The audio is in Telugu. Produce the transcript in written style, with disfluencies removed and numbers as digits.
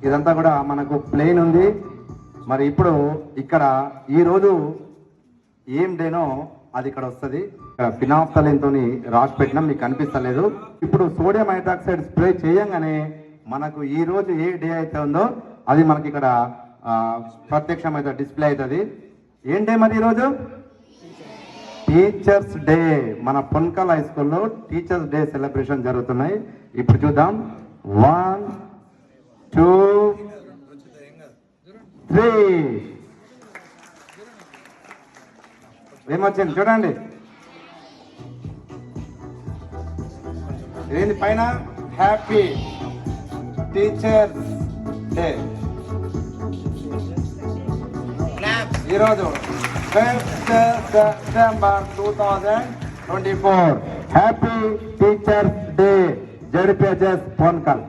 ఇదంతా కూడా మనకు ప్లేన్ ఉంది. మరి ఇప్పుడు ఇక్కడ ఈరోజు ఏం డేనో అది ఇక్కడ వస్తుంది. ఇక్కడ ఫినాప్థలిన్తో రాసి పెట్టినా మీకు కనిపిస్తలేదు. ఇప్పుడు సోడియం హైడ్రాక్సైడ్ స్ప్రే చేయంగానే మనకు ఈ రోజు ఏ డే అయితే ఉందో అది మనకి ఇక్కడ ప్రత్యక్షమైతే డిస్ప్లే అవుతుంది. ఏం డే మరి ఈరోజు? Teachers day. మన పొన్కల్ హై స్కూల్లో టీచర్స్ డే సెలబ్రేషన్ జరుగుతున్నాయి. ఇప్పుడు చూద్దాం. 1 2 3 ఏమొచ్చింది చూడండి. ఏంది పైన? Happy teachers day. ఈరోజు 5th September 2024 happy teachers day. ZPHS Ponkal.